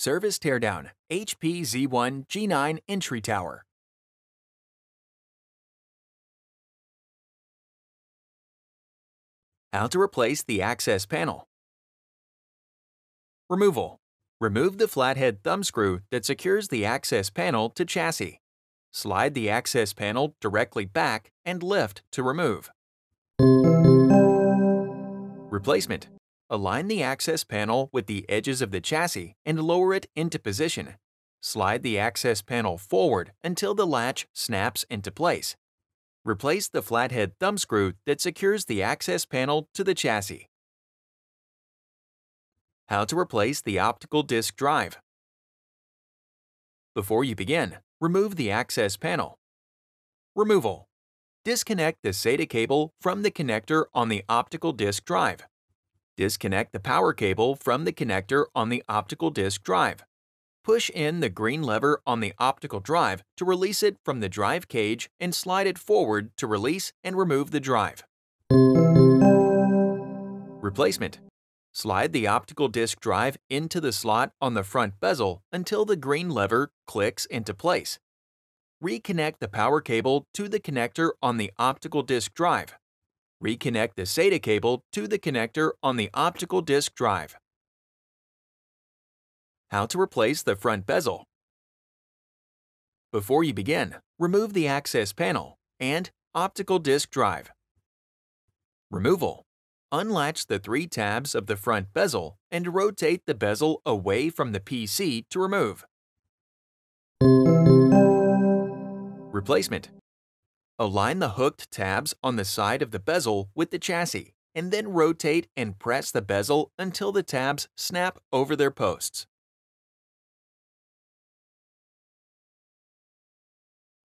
Service Teardown HP Z1 G9 Entry Tower. How to replace the access panel. Removal. Remove the flathead thumb screw that secures the access panel to chassis. Slide the access panel directly back and lift to remove. Replacement. Align the access panel with the edges of the chassis and lower it into position. Slide the access panel forward until the latch snaps into place. Replace the flathead thumb screw that secures the access panel to the chassis. How to replace the optical disk drive. Before you begin, remove the access panel. Removal. Disconnect the SATA cable from the connector on the optical disk drive. Disconnect the power cable from the connector on the optical disk drive. Push in the green lever on the optical drive to release it from the drive cage and slide it forward to release and remove the drive. Replacement. Slide the optical disk drive into the slot on the front bezel until the green lever clicks into place. Reconnect the power cable to the connector on the optical disk drive. Reconnect the SATA cable to the connector on the optical disk drive. How to replace the front bezel. Before you begin, remove the access panel and optical disk drive. Removal. Unlatch the 3 tabs of the front bezel and rotate the bezel away from the PC to remove. Replacement. Align the hooked tabs on the side of the bezel with the chassis, and then rotate and press the bezel until the tabs snap over their posts.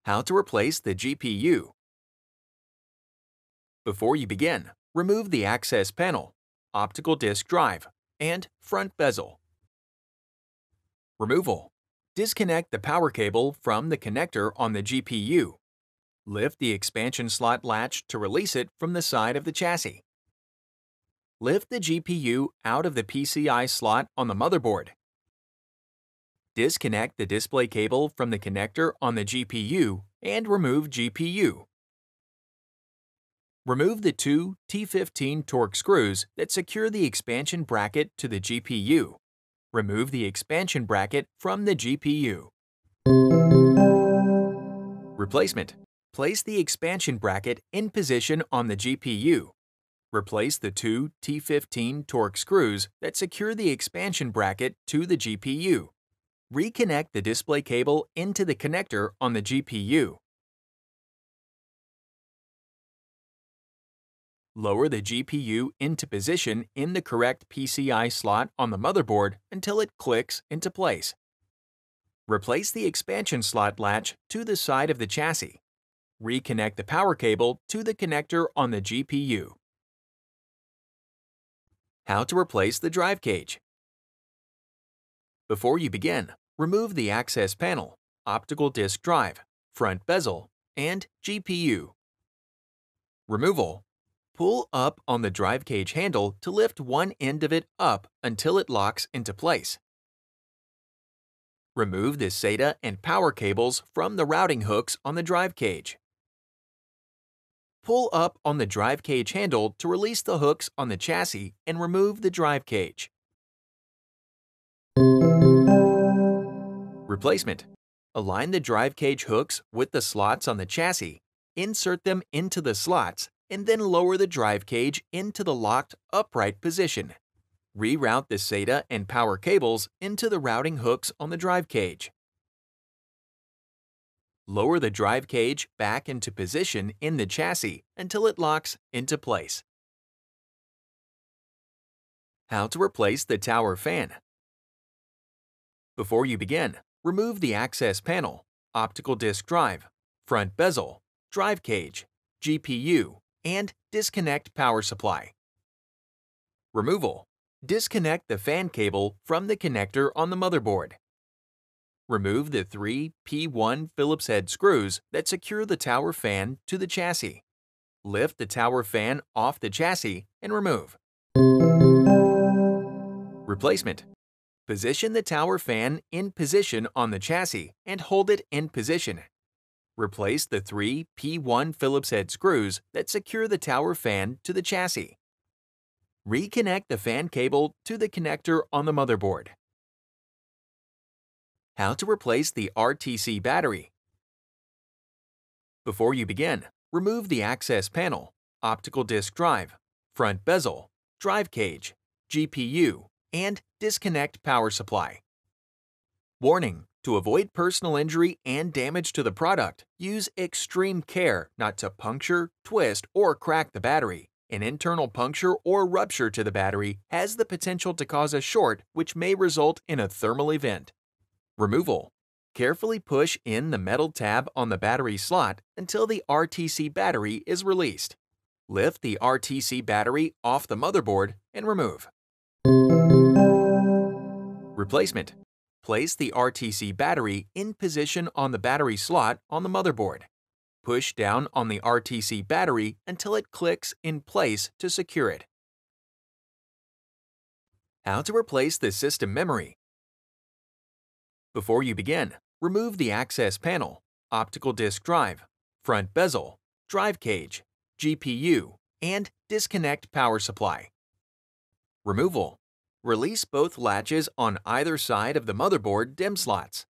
How to replace the GPU. Before you begin, remove the access panel, optical disk drive, and front bezel. Removal. Disconnect the power cable from the connector on the GPU. Lift the expansion slot latch to release it from the side of the chassis. Lift the GPU out of the PCI slot on the motherboard. Disconnect the display cable from the connector on the GPU and remove GPU. Remove the 2 T15 torque screws that secure the expansion bracket to the GPU. Remove the expansion bracket from the GPU. Replacement. Place the expansion bracket in position on the GPU. Replace the 2 T15 torque screws that secure the expansion bracket to the GPU. Reconnect the display cable into the connector on the GPU. Lower the GPU into position in the correct PCI slot on the motherboard until it clicks into place. Replace the expansion slot latch to the side of the chassis. Reconnect the power cable to the connector on the GPU. How to replace the drive cage. Before you begin, remove the access panel, optical disk drive, front bezel, and GPU. Removal. Pull up on the drive cage handle to lift one end of it up until it locks into place. Remove the SATA and power cables from the routing hooks on the drive cage. Pull up on the drive cage handle to release the hooks on the chassis and remove the drive cage. Replacement. Align the drive cage hooks with the slots on the chassis, insert them into the slots, and then lower the drive cage into the locked upright position. Reroute the SATA and power cables into the routing hooks on the drive cage. Lower the drive cage back into position in the chassis until it locks into place. How to replace the tower fan. Before you begin, remove the access panel, optical disk drive, front bezel, drive cage, GPU, and disconnect power supply. Removal. Disconnect the fan cable from the connector on the motherboard. Remove the 3 P1 Phillips head screws that secure the tower fan to the chassis. Lift the tower fan off the chassis and remove. Replacement. Position the tower fan in position on the chassis and hold it in position. Replace the 3 P1 Phillips head screws that secure the tower fan to the chassis. Reconnect the fan cable to the connector on the motherboard. How to replace the RTC battery. Before you begin, remove the access panel, optical disk drive, front bezel, drive cage, GPU, and disconnect power supply. Warning: to avoid personal injury and damage to the product, use extreme care not to puncture, twist, or crack the battery. An internal puncture or rupture to the battery has the potential to cause a short, which may result in a thermal event. Removal: carefully push in the metal tab on the battery slot until the RTC battery is released. Lift the RTC battery off the motherboard and remove. Replacement: place the RTC battery in position on the battery slot on the motherboard. Push down on the RTC battery until it clicks in place to secure it. How to replace the system memory. Before you begin, remove the access panel, optical disk drive, front bezel, drive cage, GPU, and disconnect power supply. Removal: release both latches on either side of the motherboard DIMM slots.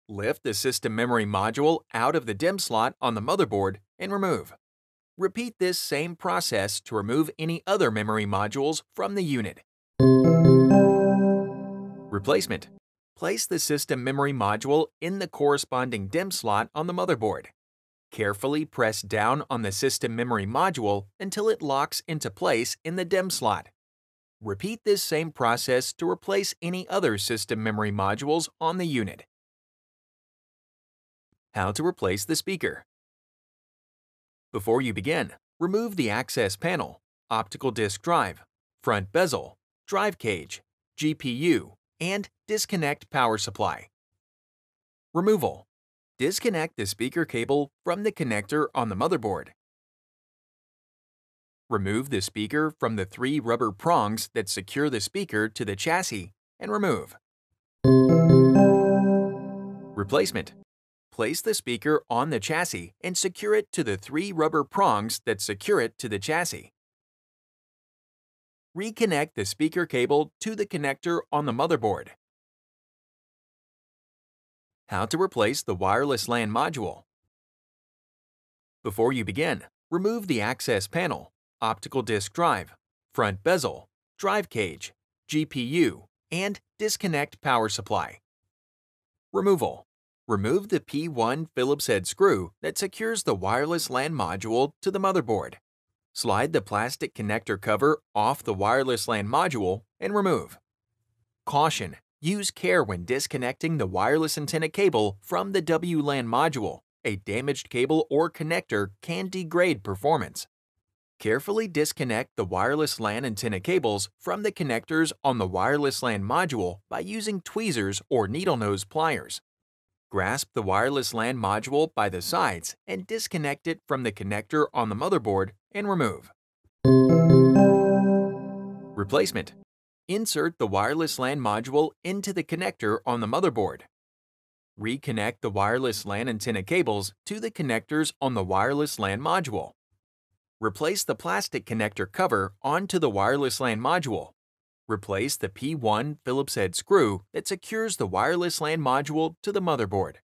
Lift the system memory module out of the DIMM slot on the motherboard and remove. Repeat this same process to remove any other memory modules from the unit. Replacement: place the system memory module in the corresponding DIMM slot on the motherboard. Carefully press down on the system memory module until it locks into place in the DIMM slot. Repeat this same process to replace any other system memory modules on the unit. How to replace the speaker. Before you begin, remove the access panel, optical disk drive, front bezel, drive cage, GPU, and disconnect power supply. Removal: disconnect the speaker cable from the connector on the motherboard. Remove the speaker from the 3 rubber prongs that secure the speaker to the chassis and remove. Replacement: place the speaker on the chassis and secure it to the 3 rubber prongs that secure it to the chassis. Reconnect the speaker cable to the connector on the motherboard. How to replace the wireless LAN module. Before you begin, remove the access panel, optical disk drive, front bezel, drive cage, GPU, and disconnect power supply. Removal: remove the P1 Phillips head screw that secures the wireless LAN module to the motherboard. Slide the plastic connector cover off the wireless LAN module and remove. Caution: use care when disconnecting the wireless antenna cable from the WLAN module. A damaged cable or connector can degrade performance. Carefully disconnect the wireless LAN antenna cables from the connectors on the wireless LAN module by using tweezers or needle nose pliers. Grasp the wireless LAN module by the sides and disconnect it from the connector on the motherboard and remove. Replacement: insert the wireless LAN module into the connector on the motherboard. Reconnect the wireless LAN antenna cables to the connectors on the wireless LAN module. Replace the plastic connector cover onto the wireless LAN module. Replace the P1 Phillips head screw that secures the wireless LAN module to the motherboard.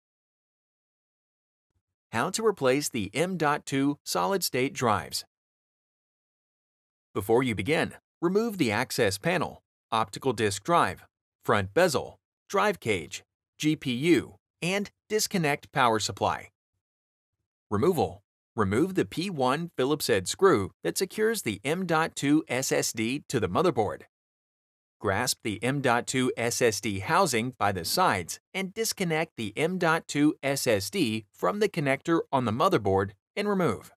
How to replace the M.2 solid-state drives. Before you begin, remove the access panel, optical disk drive, front bezel, drive cage, GPU, and disconnect power supply. Removal: remove the P1 Phillips head screw that secures the M.2 SSD to the motherboard. Grasp the M.2 SSD housing by the sides and disconnect the M.2 SSD from the connector on the motherboard and remove.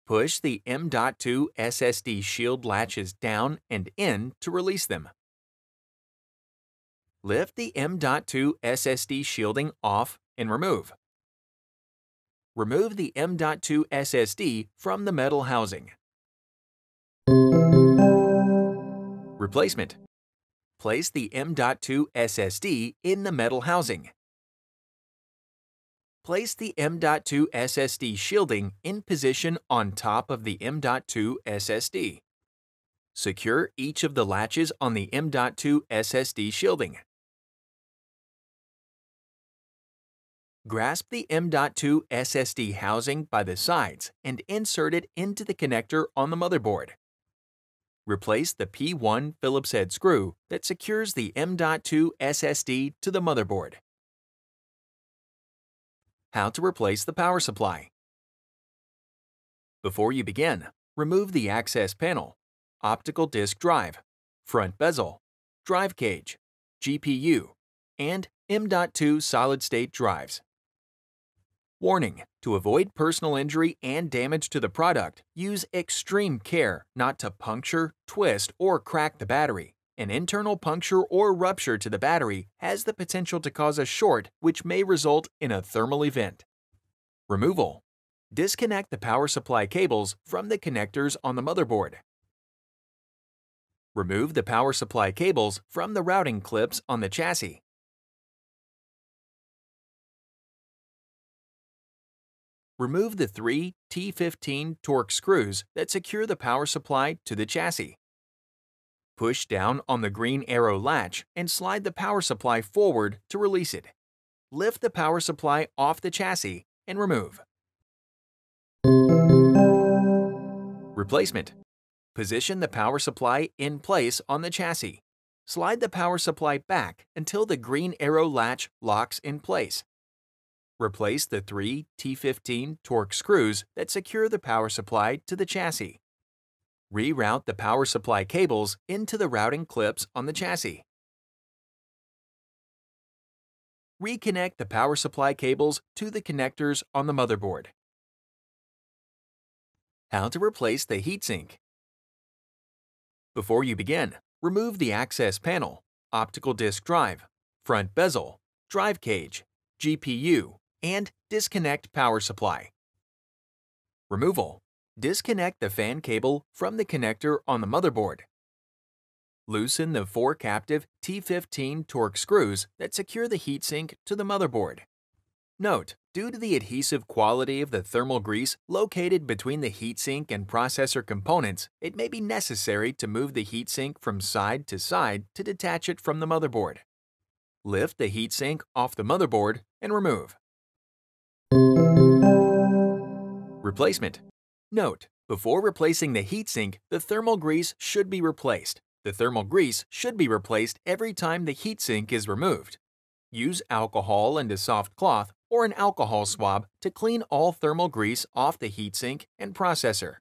Push the M.2 SSD shield latches down and in to release them. Lift the M.2 SSD shielding off and remove. Remove the M.2 SSD from the metal housing. Replacement: Place the M.2 SSD in the metal housing. Place the M.2 SSD shielding in position on top of the M.2 SSD. Secure each of the latches on the M.2 SSD shielding. Grasp the M.2 SSD housing by the sides and insert it into the connector on the motherboard. Replace the P1 Phillips head screw that secures the M.2 SSD to the motherboard. How to replace the power supply. Before you begin, remove the access panel, optical disk drive, front bezel, drive cage, GPU, and M.2 solid-state drives. Warning: to avoid personal injury and damage to the product, use extreme care not to puncture, twist, or crack the battery. An internal puncture or rupture to the battery has the potential to cause a short, which may result in a thermal event. Removal: disconnect the power supply cables from the connectors on the motherboard. Remove the power supply cables from the routing clips on the chassis. Remove the 3 T15 Torx screws that secure the power supply to the chassis. Push down on the green arrow latch and slide the power supply forward to release it. Lift the power supply off the chassis and remove. Replacement: position the power supply in place on the chassis. Slide the power supply back until the green arrow latch locks in place. Replace the 3 T15 Torx screws that secure the power supply to the chassis. Reroute the power supply cables into the routing clips on the chassis. Reconnect the power supply cables to the connectors on the motherboard. How to replace the heatsink. Before you begin, remove the access panel, optical disk drive, front bezel, drive cage, GPU, and disconnect power supply. Removal: disconnect the fan cable from the connector on the motherboard. Loosen the 4 captive T15 Torx screws that secure the heatsink to the motherboard. Note: due to the adhesive quality of the thermal grease located between the heatsink and processor components, it may be necessary to move the heatsink from side to detach it from the motherboard. Lift the heatsink off the motherboard and remove. Replacement: note: before replacing the heatsink, the thermal grease should be replaced. The thermal grease should be replaced every time the heatsink is removed. Use alcohol and a soft cloth or an alcohol swab to clean all thermal grease off the heatsink and processor.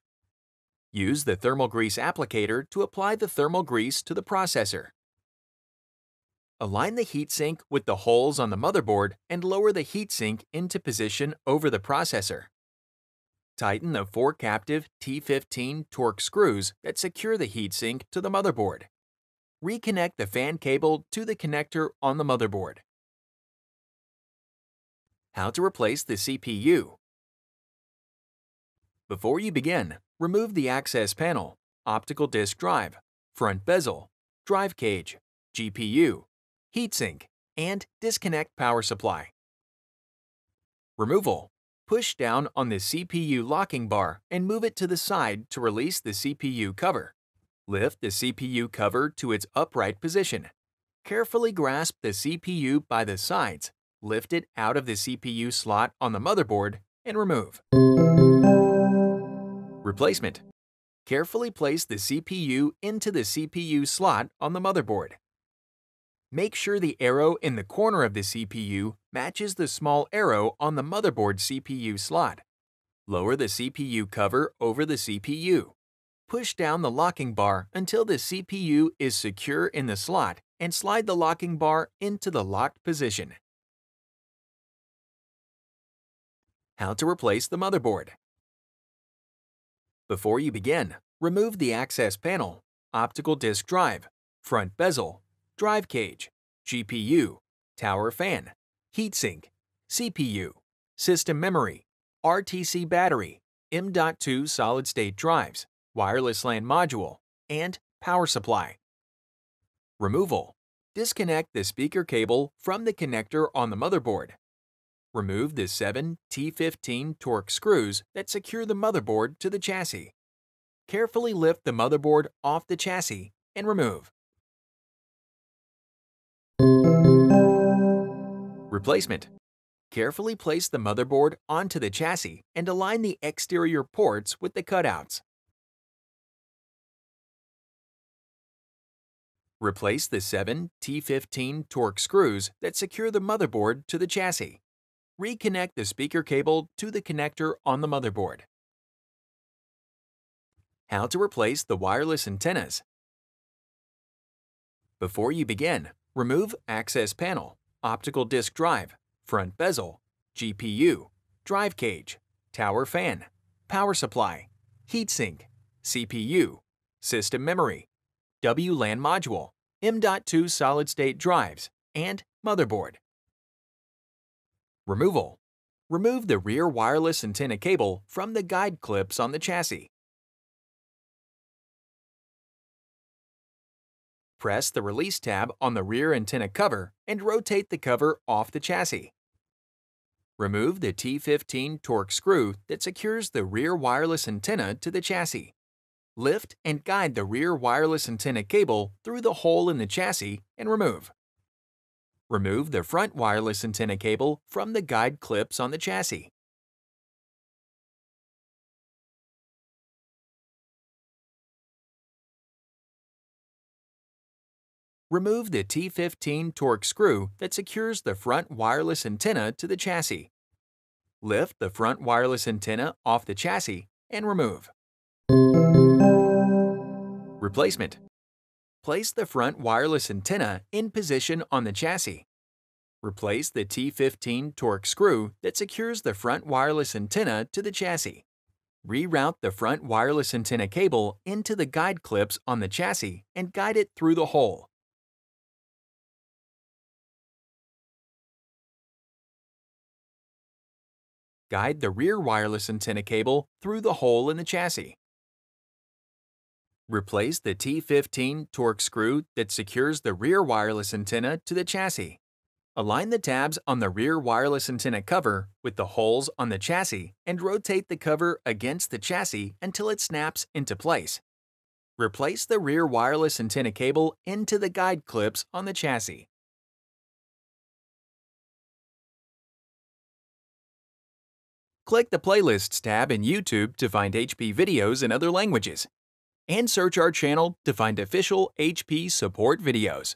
Use the thermal grease applicator to apply the thermal grease to the processor. Align the heatsink with the holes on the motherboard and lower the heatsink into position over the processor. Tighten the 4 captive T15 Torx screws that secure the heatsink to the motherboard. Reconnect the fan cable to the connector on the motherboard. How to replace the CPU. Before you begin, remove the access panel, optical disk drive, front bezel, drive cage, GPU, heatsink, and disconnect power supply. Removal: push down on the CPU locking bar and move it to the side to release the CPU cover. Lift the CPU cover to its upright position. Carefully grasp the CPU by the sides, lift it out of the CPU slot on the motherboard, and remove. Replacement: carefully place the CPU into the CPU slot on the motherboard. Make sure the arrow in the corner of the CPU matches the small arrow on the motherboard CPU slot. Lower the CPU cover over the CPU. Push down the locking bar until the CPU is secure in the slot and slide the locking bar into the locked position. How to replace the motherboard. Before you begin, remove the access panel, optical disk drive, front bezel, drive cage, GPU, tower fan, heatsink, CPU, system memory, RTC battery, M.2 solid-state drives, wireless LAN module, and power supply. Removal. Disconnect the speaker cable from the connector on the motherboard. Remove the 7 T15 Torx screws that secure the motherboard to the chassis. Carefully lift the motherboard off the chassis and remove. Replacement. Carefully place the motherboard onto the chassis and align the exterior ports with the cutouts. Replace the 7 T15 Torx screws that secure the motherboard to the chassis. Reconnect the speaker cable to the connector on the motherboard. How to replace the wireless antennas. Before you begin, remove access panel, optical disk drive, front bezel, GPU, drive cage, tower fan, power supply, heatsink, CPU, system memory, WLAN module, M.2 solid-state drives, and motherboard. Removal. Remove the rear wireless antenna cable from the guide clips on the chassis. Press the release tab on the rear antenna cover and rotate the cover off the chassis. Remove the T15 Torx screw that secures the rear wireless antenna to the chassis. Lift and guide the rear wireless antenna cable through the hole in the chassis and remove. Remove the front wireless antenna cable from the guide clips on the chassis. Remove the T15 Torx screw that secures the front wireless antenna to the chassis. Lift the front wireless antenna off the chassis and remove. Replacement. Place the front wireless antenna in position on the chassis. Replace the T15 Torx screw that secures the front wireless antenna to the chassis. Reroute the front wireless antenna cable into the guide clips on the chassis and guide it through the hole. Guide the rear wireless antenna cable through the hole in the chassis. Replace the T15 Torx screw that secures the rear wireless antenna to the chassis. Align the tabs on the rear wireless antenna cover with the holes on the chassis and rotate the cover against the chassis until it snaps into place. Replace the rear wireless antenna cable into the guide clips on the chassis. Click the Playlists tab in YouTube to find HP videos in other languages, and search our channel to find official HP support videos.